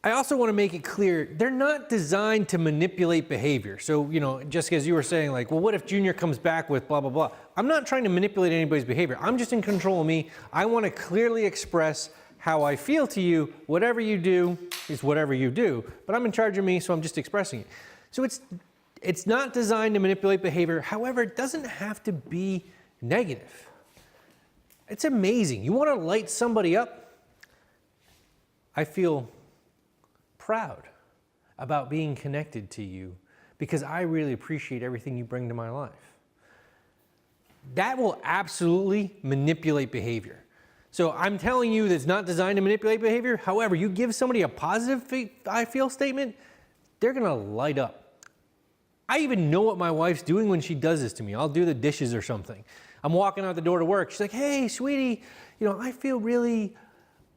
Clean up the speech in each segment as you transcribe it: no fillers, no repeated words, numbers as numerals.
I also want to make it clear, they're not designed to manipulate behavior. So, you know, just as you were saying, like, well, what if Junior comes back with blah, blah, blah? I'm not trying to manipulate anybody's behavior. I'm just in control of me. I want to clearly express how I feel to you. Whatever you do is whatever you do, but I'm in charge of me, so I'm just expressing it. So it's not designed to manipulate behavior. However, it doesn't have to be negative. It's amazing. You want to light somebody up? I feel proud about being connected to you because I really appreciate everything you bring to my life. That will absolutely manipulate behavior. So I'm telling you that it's not designed to manipulate behavior. However, you give somebody a positive I feel statement, they're going to light up. I even know what my wife's doing when she does this to me. I'll do the dishes or something. I'm walking out the door to work. She's like, hey, sweetie, you know, I feel really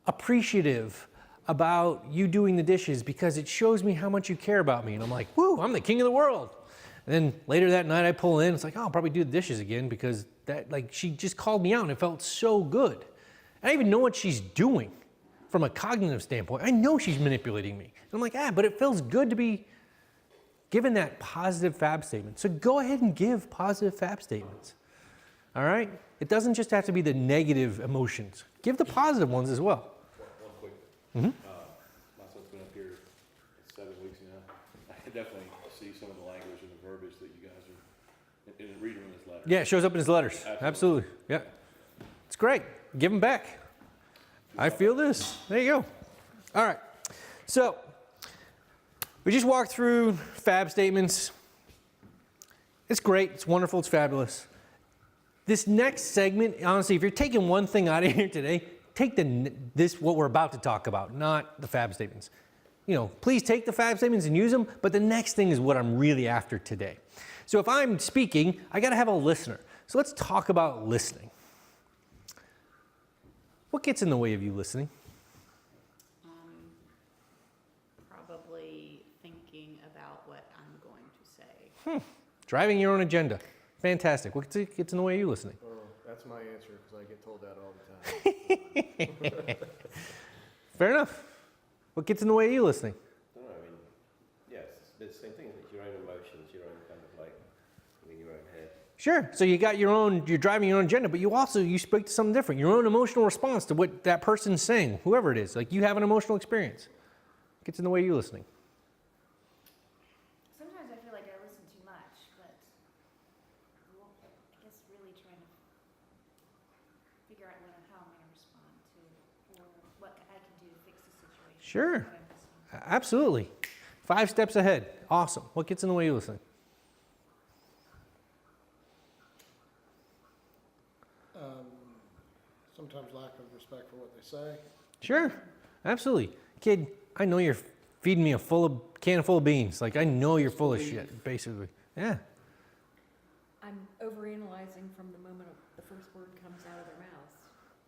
appreciative about you doing the dishes because it shows me how much you care about me. And I'm like, woo, I'm the king of the world. And then later that night I pull in, it's like, oh, I'll probably do the dishes again because that, like, she just called me out and it felt so good. I don't even know what she's doing from a cognitive standpoint. I know she's manipulating me. And I'm like, but it feels good to be given that positive fab statement. So go ahead and give positive fab statements. All right? It doesn't just have to be the negative emotions. Give the positive ones as well. One quick. Mm-hmm. My son's been up here 7 weeks now. I can definitely see some of the language and the verbiage that you guys are reading in his letter. Yeah, it shows up in his letters. Absolutely. Yeah. It's great. Give them back. I feel this. There you go. All right. So we just walked through fab statements. It's great. It's wonderful. It's fabulous. This next segment, honestly, if you're taking one thing out of here today, take what we're about to talk about, not the fab statements. You know, please take the fab statements and use them, but the next thing is what I'm really after today. So if I'm speaking, I got to have a listener. So let's talk about listening. What gets in the way of you listening? Probably thinking about what I'm going to say. Driving your own agenda. Fantastic. What gets in the way of you listening? Oh, that's my answer because I get told that all the time. Fair enough. What gets in the way of you listening? No, I mean, yes, it's the same thing. It's your own emotions, your own kind of like, in your own head. Sure. So you got you're driving your own agenda, but you speak to something different. Your own emotional response to what that person's saying, whoever it is. Like you have an emotional experience. What gets in the way of you listening? Sometimes I feel like I listen too much, but I guess really trying to figure out how I'm going to respond to or what I can do to fix the situation. Sure. Absolutely. 5 steps ahead. Awesome. What gets in the way of you listening? Sometimes lack of respect for what they say. Sure. Absolutely. Kid, I know you're feeding me a can full of beans. Like, I know you're full of shit, basically. Yeah. I'm overanalyzing from the moment the first word comes out of their mouth.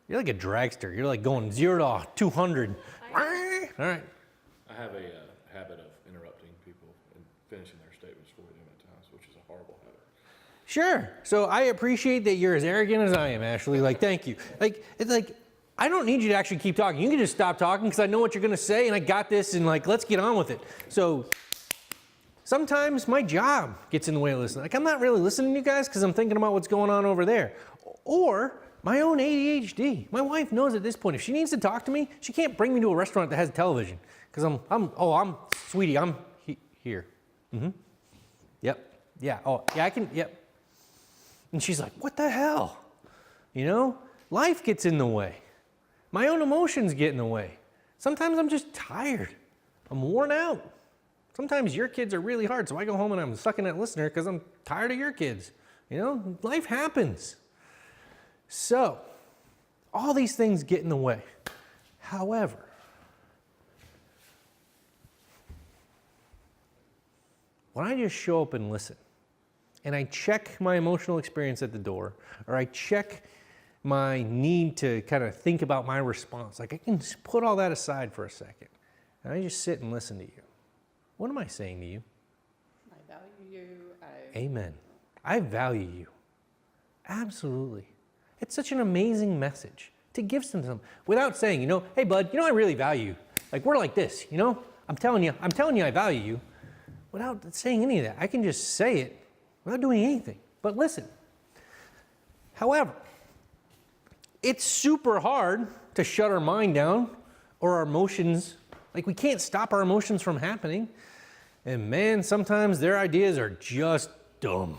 You're like a dragster. You're like going 0 to 200. All right. I have a habit of interrupting people and finishing their statements before them at times, which is a horrible habit. Sure. So I appreciate that you're as arrogant as I am, Ashley. Like, thank you. Like, it's like, I don't need you to actually keep talking. You can just stop talking because I know what you're going to say and I got this and like, let's get on with it. So sometimes my job gets in the way of listening. Like, I'm not really listening to you guys because I'm thinking about what's going on over there. Or my own ADHD. My wife knows at this point, if she needs to talk to me, she can't bring me to a restaurant that has a television because I'm sweetie, I'm here. Mm-hmm. Yep. Yeah. Oh, yeah, I can, yep. And she's like, what the hell? You know, life gets in the way. My own emotions get in the way. Sometimes I'm just tired. I'm worn out. Sometimes your kids are really hard, so I go home and I'm sucking at listener because I'm tired of your kids. You know, life happens. So, all these things get in the way. However, when I just show up and listen, and I check my emotional experience at the door, or I check my need to kind of think about my response, like I can put all that aside for a second, and I just sit and listen to you. What am I saying to you? I value you. Amen. I value you. Absolutely. It's such an amazing message to give to them without saying, you know, hey bud, you know I really value you. Like we're like this, you know? I'm telling you I value you without saying any of that. I can just say it without doing anything. But listen. However, it's super hard to shut our mind down or our emotions. Like we can't stop our emotions from happening. And man, sometimes their ideas are just dumb.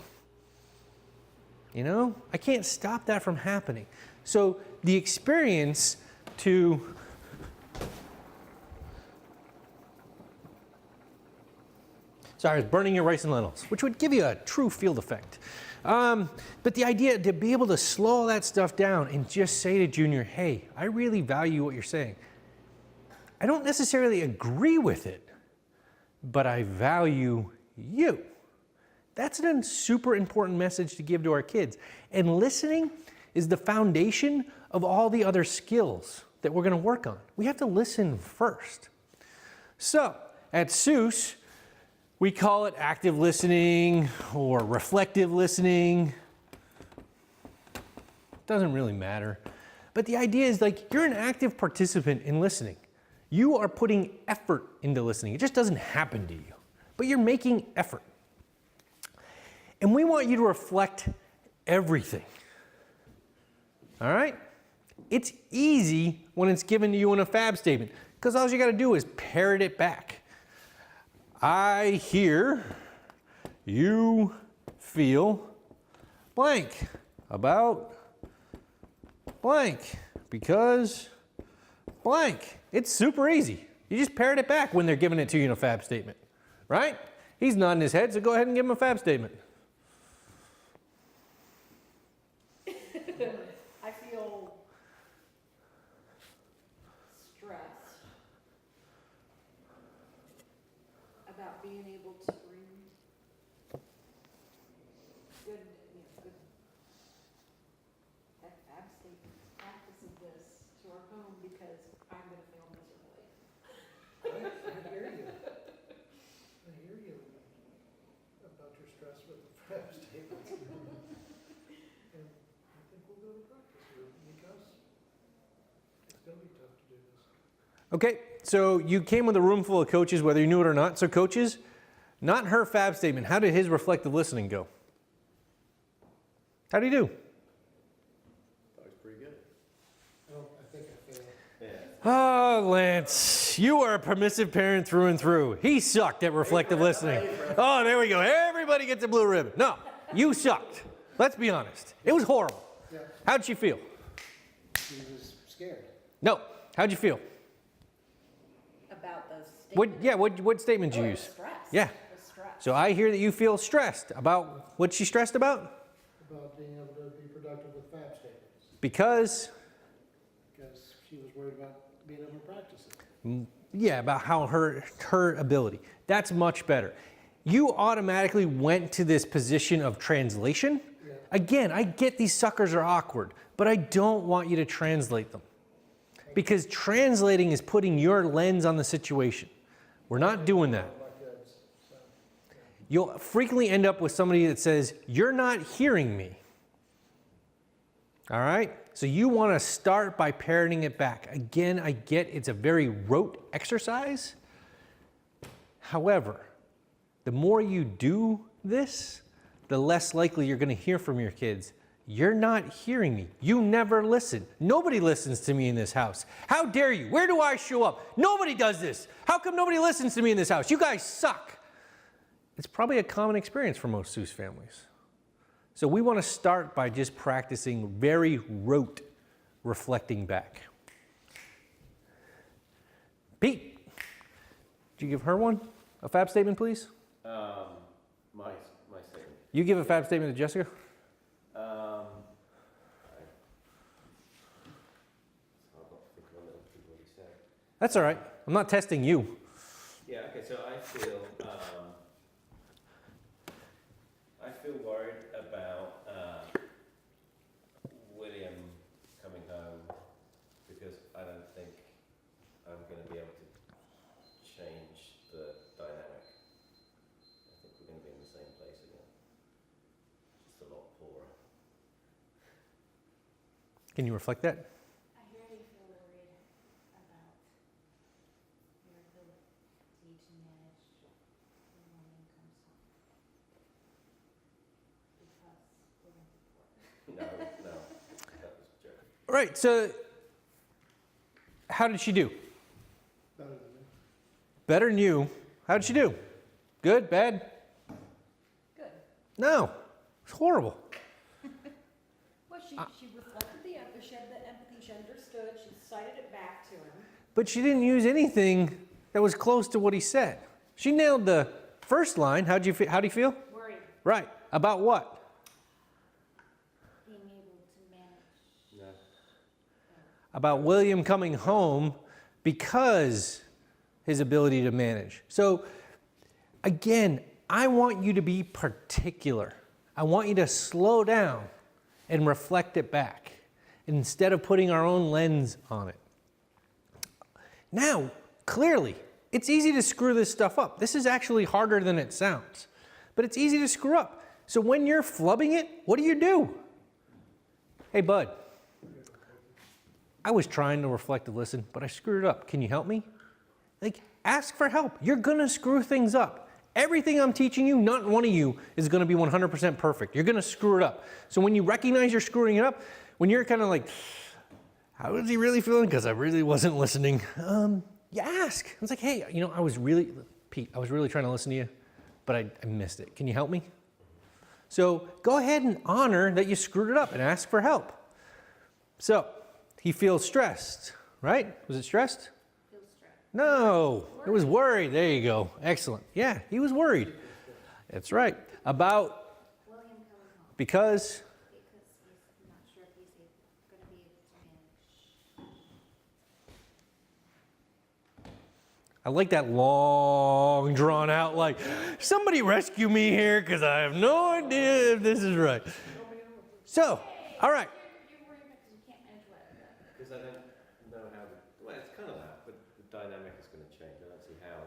You know, I can't stop that from happening. So the experience to sorry, I was burning your rice and lentils, which would give you a true field effect. But the idea to be able to slow all that stuff down and just say to Junior, hey, I really value what you're saying. I don't necessarily agree with it, but I value you. That's a super important message to give to our kids. And listening is the foundation of all the other skills that we're going to work on. We have to listen first. So at SUWS, we call it active listening or reflective listening. Doesn't really matter. But the idea is like you're an active participant in listening. You are putting effort into listening. It just doesn't happen to you, but you're making effort. And we want you to reflect everything. All right? It's easy when it's given to you in a fab statement because all you got to do is parrot it back. I hear you feel blank about blank because blank. It's super easy. You just parrot it back when they're giving it to you in a fab statement, right? He's nodding his head, so go ahead and give him a fab statement. I feel stressed about being able to bring good, good abstain practice of this to our home because I'm going to fail miserably. I hear you. I hear you about your stress with the prep statements. And I think we'll go to practice here because it's going to be tough to do this. Okay, so you came with a room full of coaches, whether you knew it or not. So coaches, not her fab statement. How did his reflective listening go? How did he do? That was pretty good. Oh, I think I failed. Yeah. Oh, Lance, you are a permissive parent through and through. He sucked at reflective listening. Oh, there we go. Everybody gets a blue ribbon. No, you sucked. Let's be honest. It was horrible. Yeah, How'd she feel? she was scared. No. How'd you feel? About those statements. What statement did you Oh, use? stress. Yeah. The stress. So I hear that you feel stressed about what's she stressed about? About being able to be productive with fab statements Because, because she was worried about being able to practice it. yeah, about how her ability. That's much better. You automatically went to this position of translation. Yeah. Again, I get these suckers are awkward, but I don't want you to translate them. Because translating is putting your lens on the situation. We're not doing that. My kids, so, You'll frequently end up with somebody that says, you're not hearing me. All right? So you want to start by parroting it back. Again, I get it's a very rote exercise. However, the more you do this, the less likely you're going to hear from your kids. You're not hearing me. You never listen. Nobody listens to me in this house. How dare you? Where do I show up? Nobody does this. How come nobody listens to me in this house? You guys suck. It's probably a common experience for most SUWS families. So we want to start by just practicing very rote reflecting back. Pete, did you give her one? A fab statement, please? My statement. You give a fab statement to Jessica? I don't think one that people already said. That's all right. I'm not testing you. Yeah, okay, so I feel worried about William coming home because I don't think I'm going to be able to change the dynamic. I think we're going to be in the same place again, just a lot poorer. Can you reflect that? I really feel worried about to manage when William comes home. Because we're going to report. No, that was a joke. Right, so how did she do? Better than me. Better than you. How did she do? Good, bad? Good. No, it's horrible. Well, she reflected the empathy, she had the empathy, she understood, she cited it back to him. But she didn't use anything that was close to what he said. She nailed the first line. How do you feel? Worried, Right. About what? being able to manage. No. About William coming home because his ability to manage. So again, I want you to be particular. I want you to slow down and reflect it back instead of putting our own lens on it. Now, clearly, it's easy to screw this stuff up. This is actually harder than it sounds, but it's easy to screw up. So when you're flubbing it, what do? Hey, bud, I was trying to reflect and listen, but I screwed it up. Can you help me? Like, ask for help. You're gonna screw things up. Everything I'm teaching you, not one of you is gonna be 100% perfect. You're gonna screw it up. So when you recognize you're screwing it up, when you're kind of like, how is he really feeling? Because I really wasn't listening. You ask. It's like, hey, Pete, I was really trying to listen to you, but I missed it. Can you help me? So go ahead and honor that you screwed it up and ask for help. So he feels stressed, right? Was it stressed? Feel stressed. No, it was worried. There you go. Excellent. Yeah, he was worried. That's right. About William coming home because because he's not sure if he's going to be able to manage. I like that long, drawn out, like, somebody rescue me here because I have no idea if this is right. So, all right. You're worried because you can't manage what? Because I don't know how, well, it's kind of that, but the dynamic is going to change. I don't see how,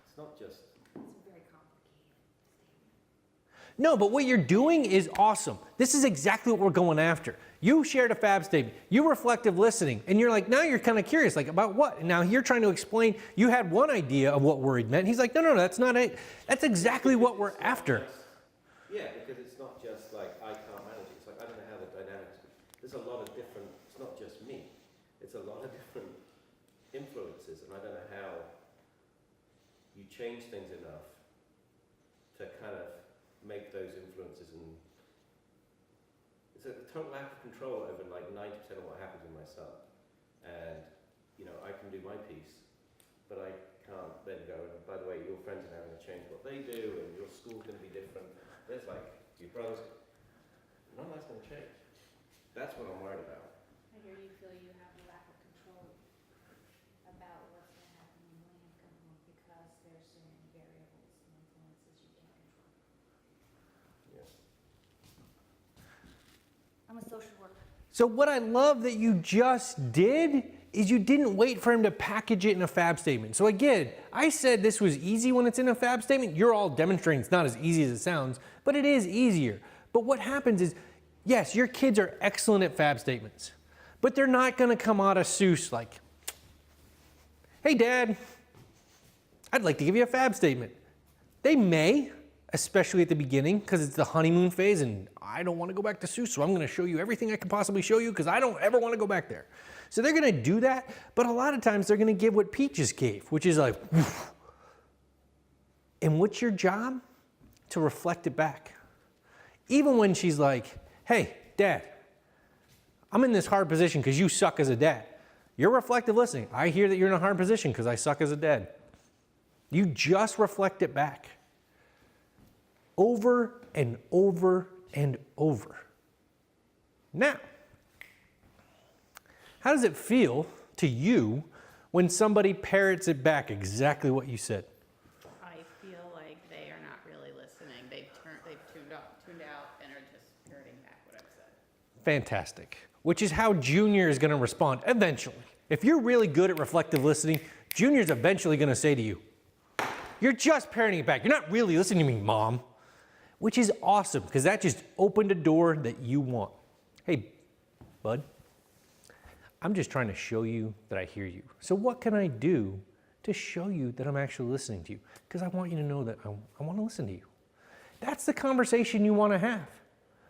it's not just, It's a very complicated statement. No, but what you're doing is awesome. This is exactly what we're going after. You shared a fab statement, you reflective listening, and you're like, now you're kind of curious, like, about what? And now you're trying to explain, you had one idea of what worried meant. He's like, no, that's not it. That's exactly what we're after. yeah, because it's not just like, I can't manage it. It's like, I don't know how the dynamics, there's a lot of different, it's not just me. It's a lot of different influences, and I don't know how you change things enough to kind of make those influences, and it's a total lack of control over like 90% of what happens with my son. And, I can do my piece, but I can't then go, and by the way, your friends are now going to change what they do, and your school's going to be different. There's like, your brothers, none of that's going to change. That's what I'm worried about. I hear you feel you have a lack of control about what's going to happen when William comes home because there's so many variables and influences you can't control. Yeah. I'm a social worker. So what I love that you just did is you didn't wait for him to package it in a fab statement. So again, I said this was easy when it's in a fab statement. You're all demonstrating it's not as easy as it sounds, but it is easier. But what happens is, yes, your kids are excellent at fab statements, but they're not gonna come out of SUWS like, hey Dad, I'd like to give you a fab statement. They may, especially at the beginning, because it's the honeymoon phase and I don't want to go back to SUWS, so I'm going to show you everything I can possibly show you because I don't ever want to go back there. So they're going to do that, but a lot of times they're going to give what Peaches gave, which is like, woof. And what's your job? To reflect it back. Even when she's like, hey, Dad, I'm in this hard position because you suck as a dad. You're reflective listening. I hear that you're in a hard position because I suck as a dad. You just reflect it back. Over and over and over. Now, how does it feel to you when somebody parrots it back exactly what you said? I feel like they are not really listening. They've tuned out and are just parroting back what I've said. Fantastic. Which is how Junior is going to respond eventually. If you're really good at reflective listening, Junior's eventually going to say to you, you're just parroting it back. You're not really listening to me, Mom. Which is awesome, because that just opened a door that you want. Hey, bud, I'm just trying to show you that I hear you. So what can I do to show you that I'm actually listening to you, because I want you to know that I want to listen to you. That's the conversation you want to have.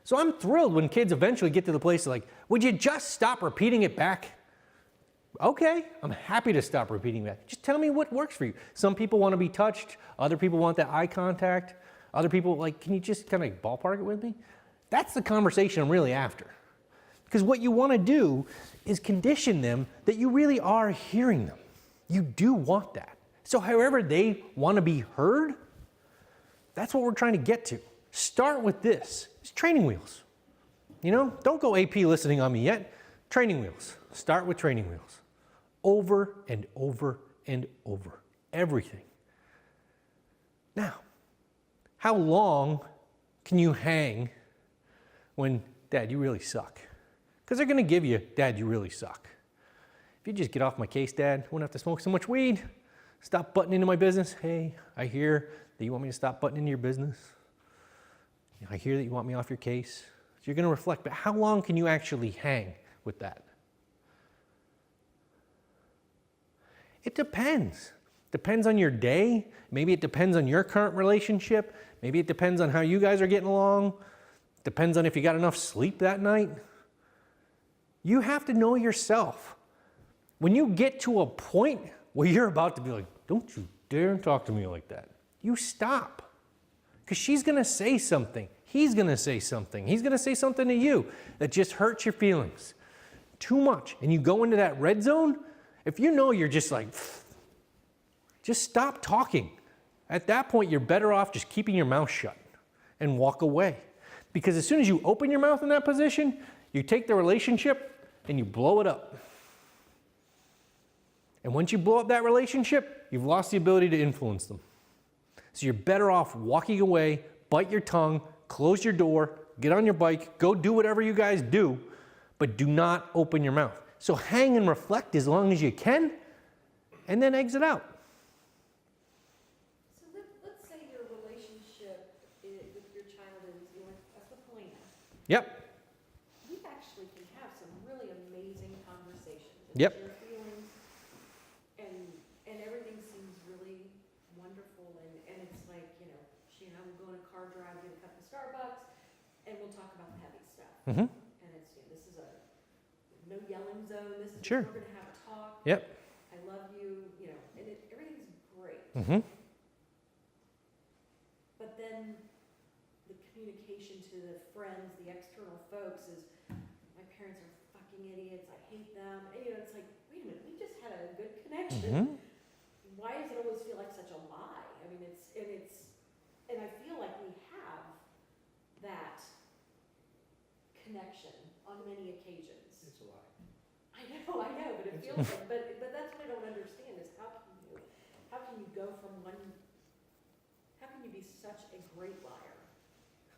So I'm thrilled when kids eventually get to the place like, would you just stop repeating it back? Okay, I'm happy to stop repeating that. Just tell me what works for you. Some people want to be touched. Other people want that eye contact. Other people like, can you just kind of ballpark it with me? That's the conversation I'm really after. Because what you want to do is condition them that you really are hearing them. You do want that. So however they want to be heard, that's what we're trying to get to. Start with this. It's training wheels. You know, don't go AP listening on me yet. Training wheels. Start with training wheels. Over and over and over. Everything. Now, how long can you hang when, Dad, you really suck? Because they're going to give you, Dad, you really suck. If you just get off my case, Dad, I won't have to smoke so much weed. Stop butting into my business. Hey, I hear that you want me to stop butting into your business. I hear that you want me off your case. So you're going to reflect, but how long can you actually hang with that? It depends. Depends on your day. Maybe it depends on your current relationship. Maybe it depends on how you guys are getting along. Depends on if you got enough sleep that night. You have to know yourself. When you get to a point where you're about to be like, don't you dare talk to me like that, you stop. Because she's going to say something. He's going to say something. He's going to say something to you that just hurts your feelings too much. And you go into that red zone. If you know you're just like, just stop talking. At that point, you're better off just keeping your mouth shut and walk away. Because as soon as you open your mouth in that position, you take the relationship and you blow it up. And once you blow up that relationship, you've lost the ability to influence them. So you're better off walking away, bite your tongue, close your door, get on your bike, go do whatever you guys do, but do not open your mouth. So hang and reflect as long as you can, and then exit out. So let's say your relationship with your child is, that's with Helena. Yep. We actually can have some really amazing conversations. And Yep. share feelings, and everything seems really wonderful, and it's like, she and I will go on a car drive, get a cup of Starbucks, and we'll talk about the heavy stuff. Mm-hmm. And it's, this is a no yelling zone, this is, Sure. we're gonna have a talk. Yep. I love you, and everything's great. Mm-hmm. But then the communication to the friends, the external folks is, my parents are fucking idiots, I hate them. And, it's like, wait a minute, we just had a good connection. Mm-hmm. Why does it always feel like such a lie? I mean, and I feel like we have that connection on many occasions. It's a lie. I know, but it feels like, but that's what I don't understand is how can you go from one, how can you be such a great liar,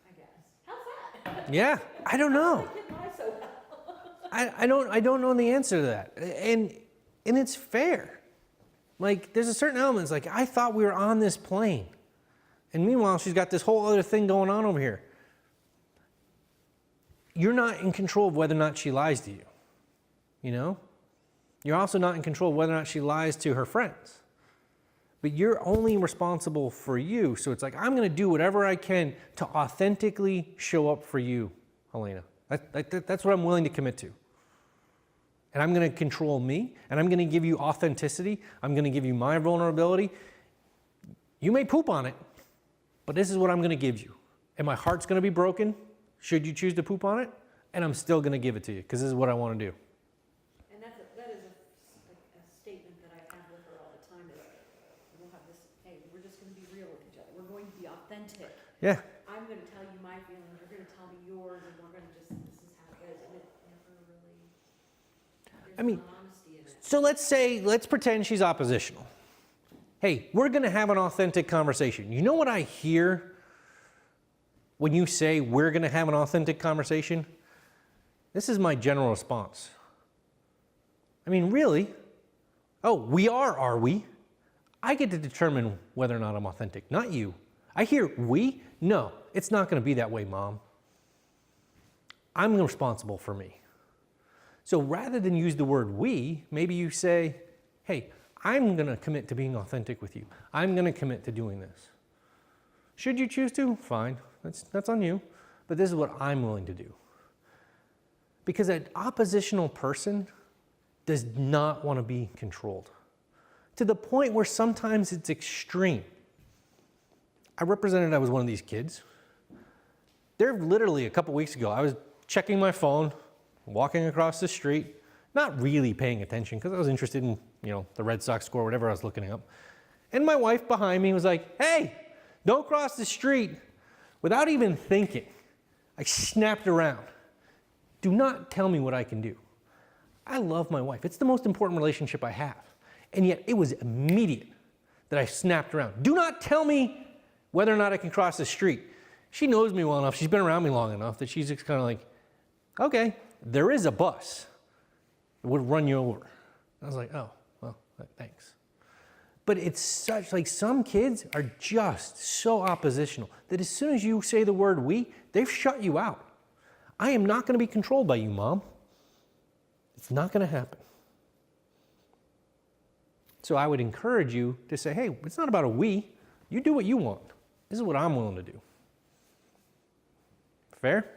I guess? How's that? Yeah, I don't know. How can I lie so well? I don't know the answer to that. And it's fair. Like, there's a certain element, it's like, I thought we were on this plane. And meanwhile, she's got this whole other thing going on over here. You're not in control of whether or not she lies to you. You're also not in control of whether or not she lies to her friends. But you're only responsible for you. So it's like, I'm going to do whatever I can to authentically show up for you, Helena. That's what I'm willing to commit to. And I'm going to control me, and I'm going to give you authenticity. I'm going to give you my vulnerability. You may poop on it, but this is what I'm going to give you. And my heart's going to be broken, should you choose to poop on it, and I'm still going to give it to you, because this is what I want to do. And that is a statement that I have with her all the time is, we'll have this, hey, we're just gonna be real with each other. We're going to be authentic. Yeah. I'm gonna tell you my feelings, you're gonna tell me yours, and we're gonna just, this is how it is. And it never really, there's no honesty in it. So let's pretend she's oppositional. Hey, we're going to have an authentic conversation. You know what I hear when you say we're going to have an authentic conversation? This is my general response. I mean, really? Oh, we are we? I get to determine whether or not I'm authentic, not you. I hear we? No, it's not going to be that way, Mom. I'm responsible for me. So rather than use the word we, maybe you say, hey, I'm going to commit to being authentic with you. I'm going to commit to doing this. Should you choose to? Fine. That's on you. But this is what I'm willing to do. Because an oppositional person does not want to be controlled. To the point where sometimes it's extreme. I was one of these kids. There literally a couple weeks ago, I was checking my phone, walking across the street, not really paying attention because I was interested in, the Red Sox score, whatever I was looking up. And my wife behind me was like, hey, don't cross the street. Without even thinking, I snapped around. Do not tell me what I can do. I love my wife. It's the most important relationship I have. And yet it was immediate that I snapped around. Do not tell me whether or not I can cross the street. She knows me well enough. She's been around me long enough that she's just kind of like, okay, there is a bus that would run you over. I was like, oh, well, thanks. But it's such, like some kids are just so oppositional that as soon as you say the word we, they've shut you out. I am not going to be controlled by you, Mom. It's not going to happen. So I would encourage you to say, hey, it's not about a we. You do what you want. This is what I'm willing to do. Fair?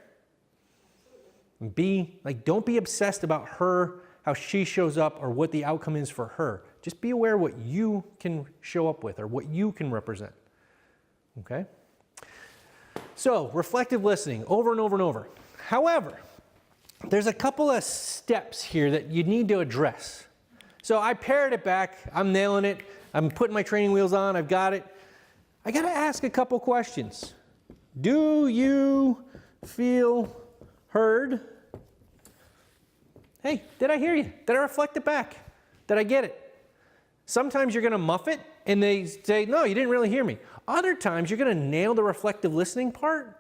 Don't be obsessed about her, how she shows up, or what the outcome is for her. Just be aware of what you can show up with or what you can represent. Okay? So, reflective listening, over and over and over. However, there's a couple of steps here that you need to address. So I pared it back. I'm nailing it. I'm putting my training wheels on. I've got it. I got to ask a couple questions. Do you feel heard? Hey, did I hear you? Did I reflect it back? Did I get it? Sometimes you're going to muff it and they say, no, you didn't really hear me. Other times you're going to nail the reflective listening part.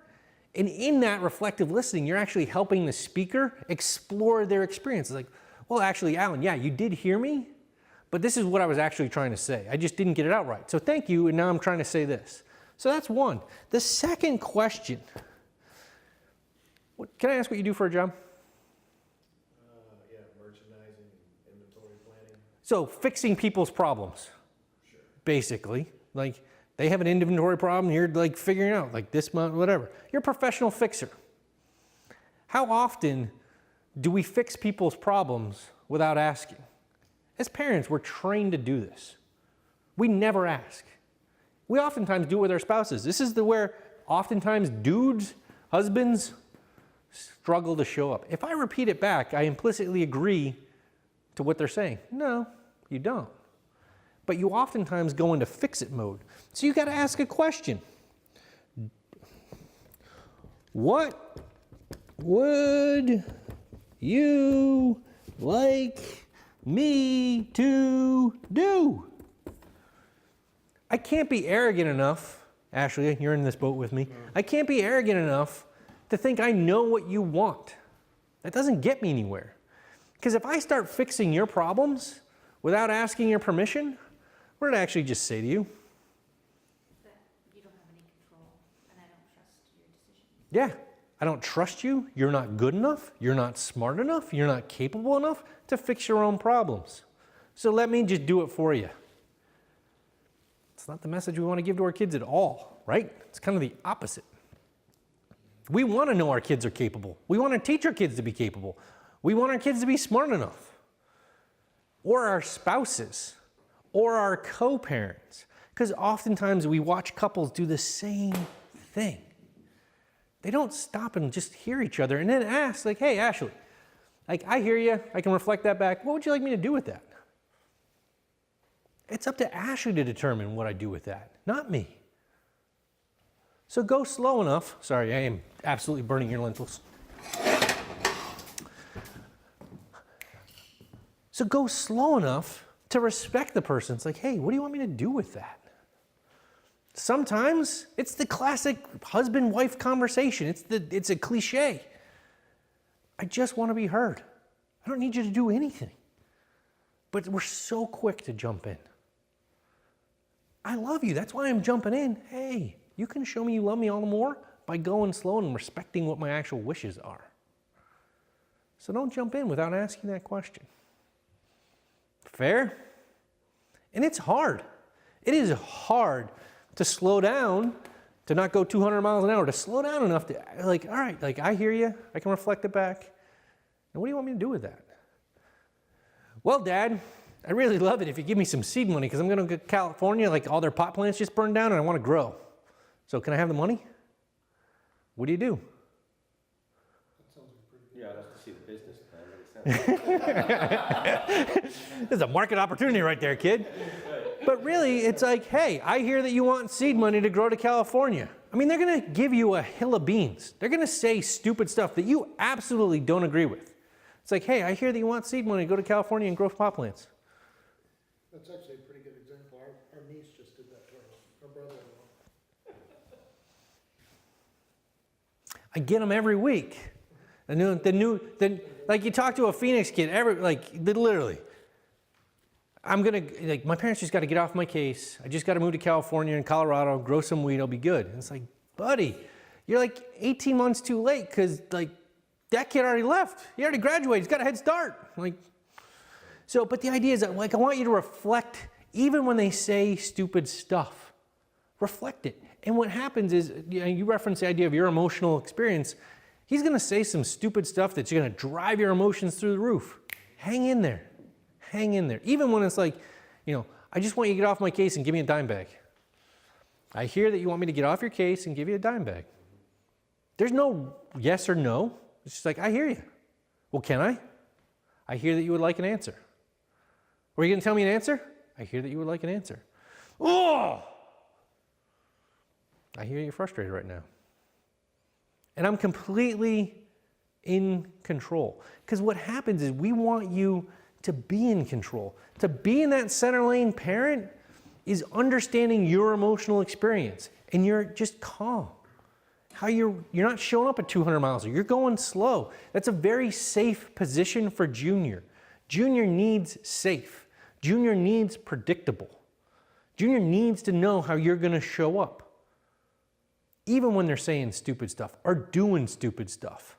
And in that reflective listening, you're actually helping the speaker explore their experience. It's like, well, actually, Alan, yeah, you did hear me, but this is what I was actually trying to say. I just didn't get it out right. So thank you, and now I'm trying to say this. So that's one. The second question, can I ask what you do for a job? Yeah, merchandising, inventory planning. So fixing people's problems, Sure. basically. Like they have an inventory problem, you're like figuring out like this month, whatever. You're a professional fixer. How often do we fix people's problems without asking? As parents, we're trained to do this. We never ask. We oftentimes do it with our spouses. This is where oftentimes dudes, husbands, struggle to show up. If I repeat it back, I implicitly agree to what they're saying. No, you don't. But you oftentimes go into fix-it mode. So you got to ask a question. What would you like me to do? I can't be arrogant enough, Ashley, you're in this boat with me. I can't be arrogant enough to think I know what you want. That doesn't get me anywhere. Because if I start fixing your problems without asking your permission, what did I actually just say to you? That you don't have any control, and I don't trust your decisions. Yeah, I don't trust you. You're not good enough. You're not smart enough. You're not capable enough to fix your own problems. So let me just do it for you. It's not the message we want to give to our kids at all, right? It's kind of the opposite. We want to know our kids are capable. We want to teach our kids to be capable. We want our kids to be smart enough. Or our spouses. Or our co-parents. Because oftentimes we watch couples do the same thing. They don't stop and just hear each other and then ask, like, hey, Ashley, like, I hear you. I can reflect that back. What would you like me to do with that? It's up to Ashley to determine what I do with that, not me. So go slow enough. Sorry, I am absolutely burning your lentils. So go slow enough to respect the person. It's like, hey, what do you want me to do with that? Sometimes it's the classic husband-wife conversation. It's a cliche. I just want to be heard. I don't need you to do anything. But we're so quick to jump in. I love you. That's why I'm jumping in. Hey, you can show me you love me all the more by going slow and respecting what my actual wishes are. So don't jump in without asking that question. Fair? And it's hard. It is hard to slow down, to not go 200 miles an hour, to slow down enough to, like, all right, like, I hear you. I can reflect it back. And what do you want me to do with that? Well, Dad, I really love it if you give me some seed money because I'm going to go to California, like all their pot plants just burned down and I want to grow. So can I have the money? What do you do? That sounds like a pretty good. Yeah, I'd have to see the business plan, but it sounds There's a market opportunity right there, kid. But really, it's like, hey, I hear that you want seed money to grow to California. I mean, they're going to give you a hill of beans. They're going to say stupid stuff that you absolutely don't agree with. It's like, hey, I hear that you want seed money to go to California and grow pot plants. That's actually a pretty good example. Our niece just did that to our brother-in-law. I get them every week. Like you talk to a Phoenix kid, literally. My parents just got to get off my case. I just got to move to California and Colorado, grow some weed, I'll be good. And it's like, buddy, you're like 18 months too late because like that kid already left. He already graduated. He's got a head start. But the idea is that, like, I want you to reflect even when they say stupid stuff. Reflect it. And what happens is, you reference the idea of your emotional experience. He's going to say some stupid stuff that's going to drive your emotions through the roof. Hang in there. Hang in there. Even when it's like, I just want you to get off my case and give me a dime bag. I hear that you want me to get off your case and give you a dime bag. There's no yes or no. It's just like, I hear you. Well, can I? I hear that you would like an answer. Were you going to tell me an answer? I hear that you would like an answer. Oh! I hear you're frustrated right now. And I'm completely in control. Because what happens is we want you to be in control. To be in that center lane parent is understanding your emotional experience. And you're just calm. How you're not showing up at 200 miles. You're going slow. That's a very safe position for Junior. Junior needs safe. Junior needs predictable. Junior needs to know how you're going to show up. Even when they're saying stupid stuff or doing stupid stuff.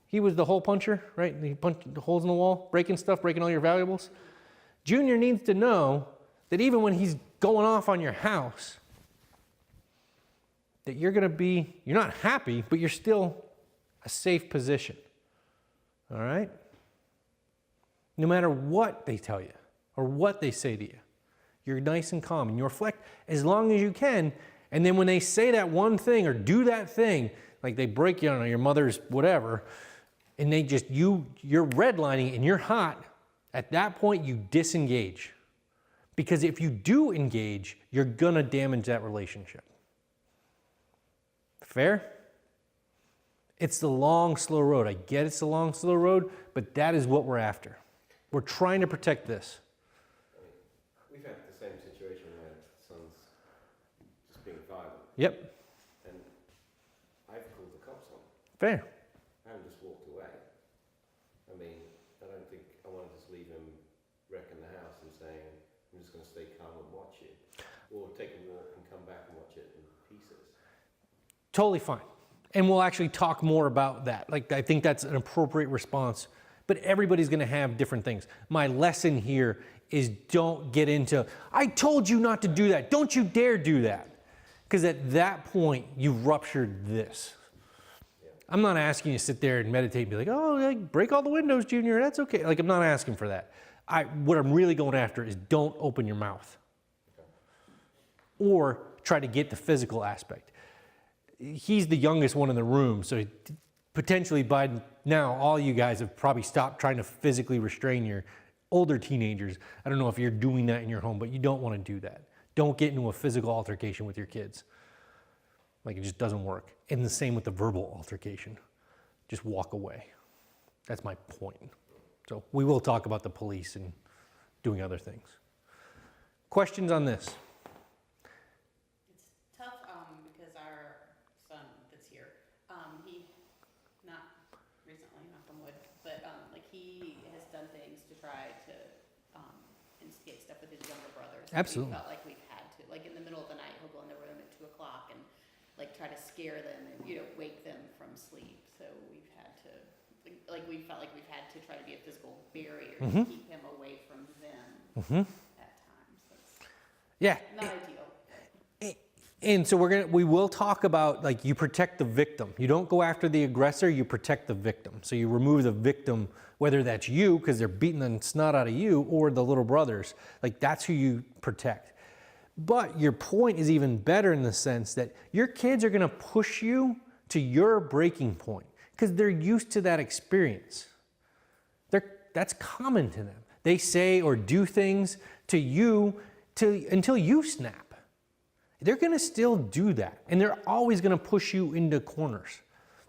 He was the hole puncher, right? He punched the holes in the wall, breaking stuff, breaking all your valuables. Junior needs to know that even when he's going off on your house, that you're not happy, but you're still a safe position. All right? No matter what they tell you or what they say to you, you're nice and calm and you reflect as long as you can. And then when they say that one thing or do that thing, like they break you on your mother's whatever, and they just, you're redlining and you're hot, at that point you disengage. Because if you do engage, you're gonna damage that relationship. Fair? It's the long, slow road. I get it's the long, slow road, but that is what we're after. We're trying to protect this. we've had the same situation where son's just being violent, Yep, and I've called the cops on him. fair. I haven't just walked away. I mean, I don't think I want to just leave him wrecking the house and saying, I'm just going to stay calm and watch it. Or take a walk and come back and watch it in pieces. Totally fine. And we'll actually talk more about that. Like, I think that's an appropriate response. But everybody's going to have different things. My lesson here is don't get into, I told you not to do that. Don't you dare do that. Because at that point, you've ruptured this. I'm not asking you to sit there and meditate and be like, oh, like, break all the windows, Junior. That's okay. Like, I'm not asking for that. What I'm really going after is don't open your mouth. Or try to get the physical aspect. He's the youngest one in the room, so potentially by now, all you guys have probably stopped trying to physically restrain your older teenagers. I don't know if you're doing that in your home, but you don't want to do that. Don't get into a physical altercation with your kids. Like, it just doesn't work. And the same with the verbal altercation. Just walk away. That's my point. So we will talk about the police and doing other things. Questions on this? It's tough, because our son that's here, he, not recently, knock on wood, but, like, he has done things to try to, instigate stuff with his younger brothers. Absolutely. We felt like we've had to, like, in the middle of the night, he'll go in the room at 2 o'clock and, like, try to scare them and, wake them from sleep. So we've had to, we felt like we've had to try to be a physical barrier to keep him away from them at Yeah. Not ideal. And so we will talk about, like, you protect the victim. You don't go after the aggressor, you protect the victim. So you remove the victim, whether that's you, because they're beating the snot out of you, or the little brothers. Like, that's who you protect. But your point is even better in the sense that your kids are gonna push you to your breaking point, because they're used to that experience. That's common to them. They say or do things to you until you snap. They're gonna still do that, and they're always gonna push you into corners.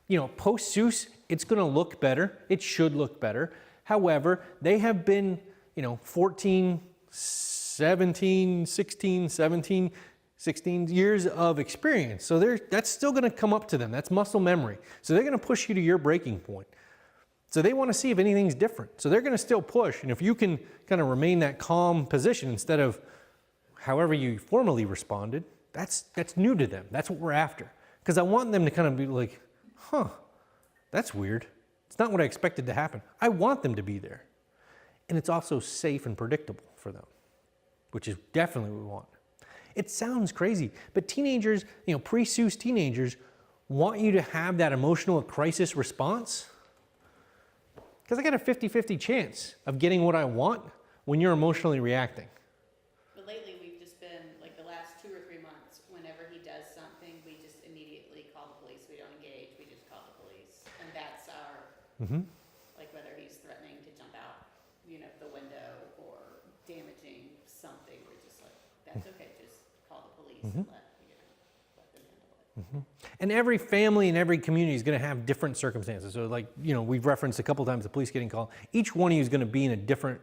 You know, post SUWS, it's gonna look better. It should look better. However, they have been, 14, 17, 16, 17, 16 years of experience. So that's still gonna come up to them. That's muscle memory. So they're gonna push you to your breaking point. So they wanna see if anything's different. So they're gonna still push, and if you can kind of remain that calm position instead of however you formally responded, that's new to them. That's what we're after. Because I want them to kind of be like, huh, that's weird. It's not what I expected to happen. I want them to be there. And it's also safe and predictable for them, which is definitely what we want. It sounds crazy, but teenagers, pre-SUWS teenagers want you to have that emotional crisis response. Because I got a 50-50 chance of getting what I want when you're emotionally reacting. But lately, we've just been, like the last 2 or 3 months, whenever he does something, we just immediately call the police. We don't engage, we just call the police. And that's our, like whether he's threatening to jump out, the window or damaging something, we're just like, that's okay, just call the police and let them handle it. And every family and every community is going to have different circumstances. So like, we've referenced a couple times the police getting called. Each one of you is going to be in a different,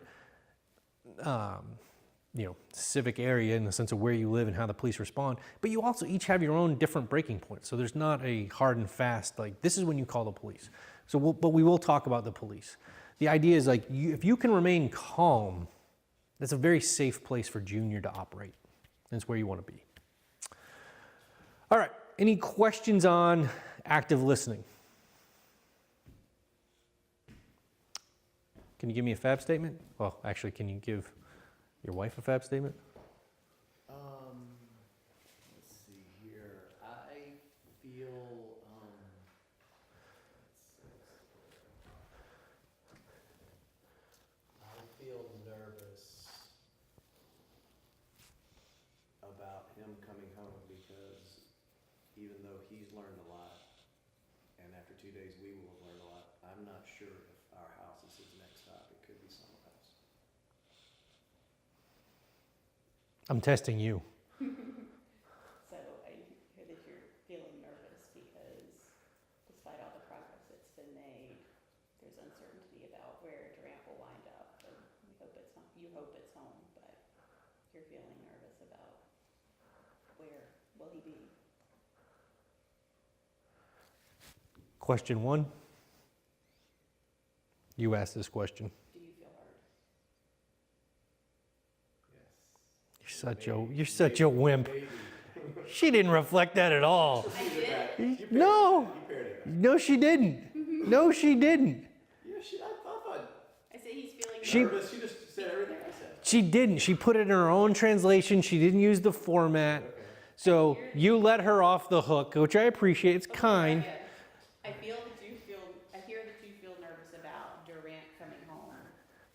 civic area in the sense of where you live and how the police respond. But you also each have your own different breaking points. So there's not a hard and fast, like, this is when you call the police. So but we will talk about the police. The idea is like, if you can remain calm, that's a very safe place for Junior to operate. That's where you want to be. All right. Any questions on active listening? Can you give me a fab statement? Well, actually, can you give your wife a fab statement? Let's see here. I feel, I feel nervous about him coming home because even though he's learned a lot, and after 2 days we will have learned a lot, I'm not sure if our house is his next stop. It could be somewhere else. So I'm testing you. I hear that you're feeling nervous because despite all the progress that's been made, there's uncertainty about where Durant will wind up. And you hope it's home, but you're feeling nervous about where will he be. Question 1. You asked this question. Do you feel hurt? Yes. You're such a wimp. Maybe. She didn't reflect that at all. I did. No. You paired it back. No, she didn't. No, she didn't. Yeah, I thought I say he's feeling She- nervous. She just said everything I said. She didn't. She put it in her own translation. She didn't use the format. Okay. So you let her off the hook, which I appreciate. It's kind. I hear that you feel nervous about Durant coming home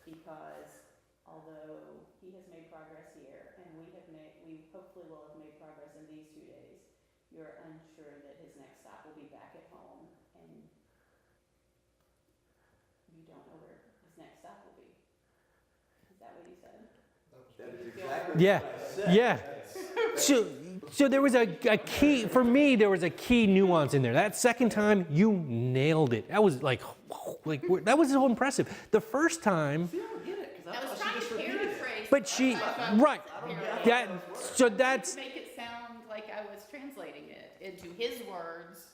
because although he has made progress here and we hopefully will have made progress in these 2 days, you're unsure that his next stop will be back at home and you don't know where his next stop will be. Is that what you said? That is exactly Yeah. what I said. Yeah. So there was a key, for me, there was a key nuance in there. That second time, you nailed it. That was like that was so impressive. The first time, See, I don't get it, 'cause I was thought trying she to just repeated it. paraphrase. but she, right. That's, Make it sound like I was translating it into his words.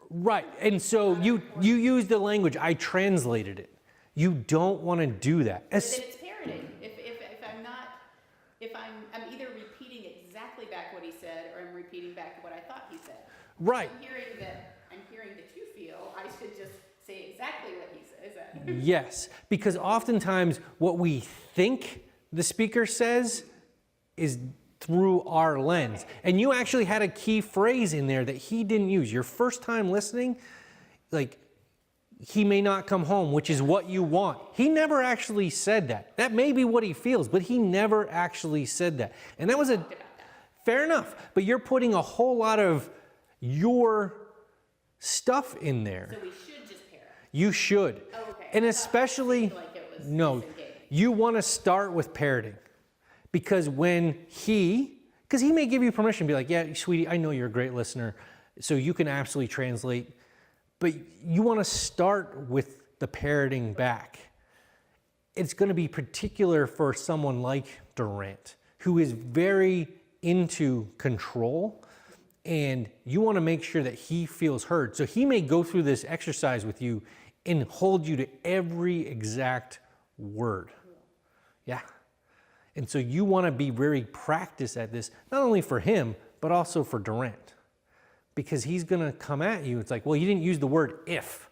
right. And so you used the language, I translated it. You don't want to do that. But then it's parroting. If I'm either repeating exactly back what he said or I'm repeating back what I thought he said. Right. I'm hearing that you feel I should just say exactly what he said. Yes, because oftentimes what we think the speaker says is through our lens. And you actually had a key phrase in there that he didn't use. Your first time listening, like, he may not come home, which is what you want. He never actually said that. That may be what he feels, but he never actually said that. And that was a, fair enough, but you're putting a whole lot of your stuff in there. So we should just pair. You should. Oh, okay. And I thought especially, it seemed like it was no, disengaged. you want to start with parroting. Because because he may give you permission to be like, yeah, sweetie, I know you're a great listener, so you can absolutely translate. But you want to start with the parroting back. It's going to be particular for someone like Durant, who is very into control, and you want to make sure that he feels heard. So he may go through this exercise with you and hold you to every exact word. Yeah. And so you want to be very practiced at this, not only for him, but also for Durant. Because he's going to come at you. It's like, well, you didn't use the word if.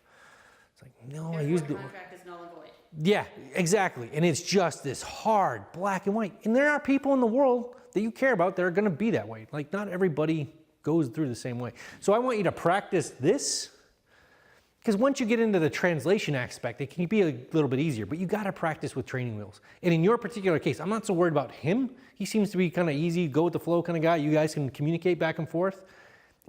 It's like, no, I used the word. Contract is null and void. Yeah, exactly. And it's just this hard black and white. And there are people in the world that you care about that are going to be that way. Like, not everybody goes through the same way. So I want you to practice this. Because once you get into the translation aspect, it can be a little bit easier, but you got to practice with training wheels. And in your particular case, I'm not so worried about him. He seems to be kind of easy, go with the flow kind of guy. You guys can communicate back and forth.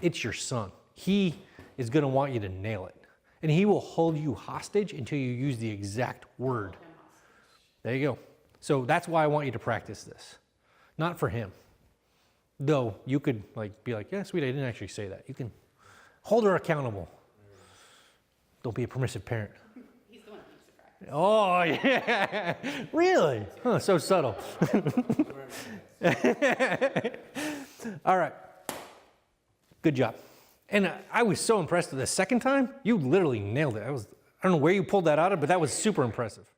It's your son. He is going to want you to nail it. And he will hold you hostage until you use the exact word. There you go. So that's why I want you to practice this. Not for him. Though you could be like, yeah, sweet, I didn't actually say that. You can hold her accountable. Don't be a permissive parent. He's the one that makes the practice. Oh, yeah. Really? Huh, so subtle. All right. Good job. And I was so impressed with the second time. You literally nailed it. I don't know where you pulled that out of, but that was super impressive.